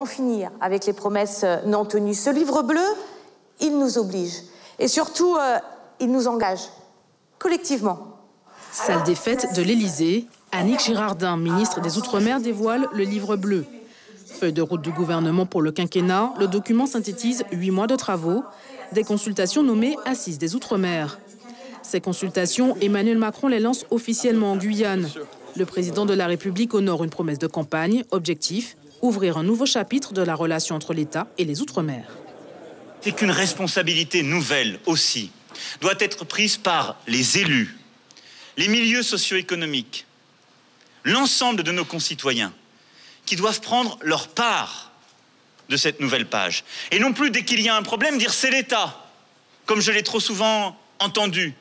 En finir avec les promesses non tenues. Ce livre bleu, il nous oblige. Et surtout, il nous engage, collectivement. Salle des fêtes de l'Élysée, Annick Girardin, ministre des Outre-mer, dévoile le livre bleu. Feuille de route du gouvernement pour le quinquennat, le document synthétise 8 mois de travaux, des consultations nommées Assises des Outre-mer. Ces consultations, Emmanuel Macron les lance officiellement en Guyane. Le président de la République honore une promesse de campagne, objectif, ouvrir un nouveau chapitre de la relation entre l'État et les Outre-mer. C'est qu'une responsabilité nouvelle aussi doit être prise par les élus, les milieux socio-économiques, l'ensemble de nos concitoyens qui doivent prendre leur part de cette nouvelle page. Et non plus, dès qu'il y a un problème, dire c'est l'État, comme je l'ai trop souvent entendu.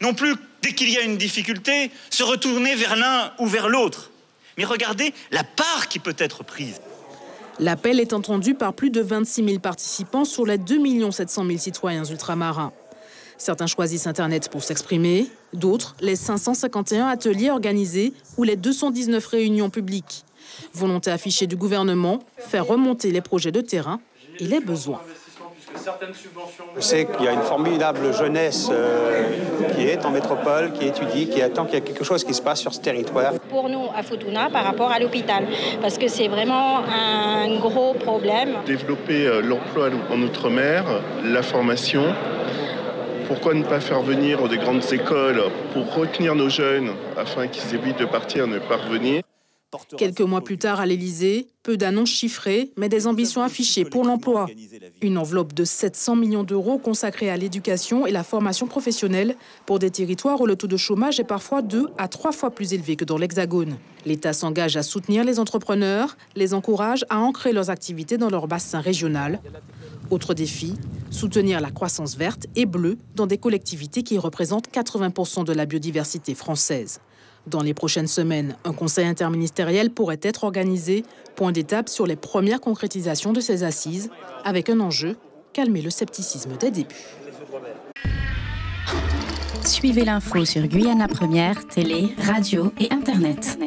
Non plus, dès qu'il y a une difficulté, se retourner vers l'un ou vers l'autre. Mais regardez la part qui peut être prise. L'appel est entendu par plus de 26 000 participants sur les 2 700 000 citoyens ultramarins. Certains choisissent Internet pour s'exprimer, d'autres les 551 ateliers organisés ou les 219 réunions publiques. Volonté affichée du gouvernement, faire remonter les projets de terrain et les besoins. Je sais qu'il y a une formidable jeunesse qui est en métropole, qui étudie, qui attend qu'il y ait quelque chose qui se passe sur ce territoire. Pour nous, à Futuna, par rapport à l'hôpital, parce que c'est vraiment un gros problème. Développer l'emploi en Outre-mer, la formation. Pourquoi ne pas faire venir des grandes écoles pour retenir nos jeunes afin qu'ils évitent de partir et ne pas revenir? Quelques mois plus tard à l'Élysée, peu d'annonces chiffrées, mais des ambitions affichées pour l'emploi. Une enveloppe de 700 millions d'euros consacrée à l'éducation et la formation professionnelle pour des territoires où le taux de chômage est parfois 2 à 3 fois plus élevé que dans l'Hexagone. L'État s'engage à soutenir les entrepreneurs, les encourage à ancrer leurs activités dans leur bassin régional. Autre défi, soutenir la croissance verte et bleue dans des collectivités qui représentent 80% de la biodiversité française. Dans les prochaines semaines, un conseil interministériel pourrait être organisé, point d'étape sur les premières concrétisations de ces assises, avec un enjeu, calmer le scepticisme des débuts. Suivez l'info sur Guyana Première, télé, radio et Internet.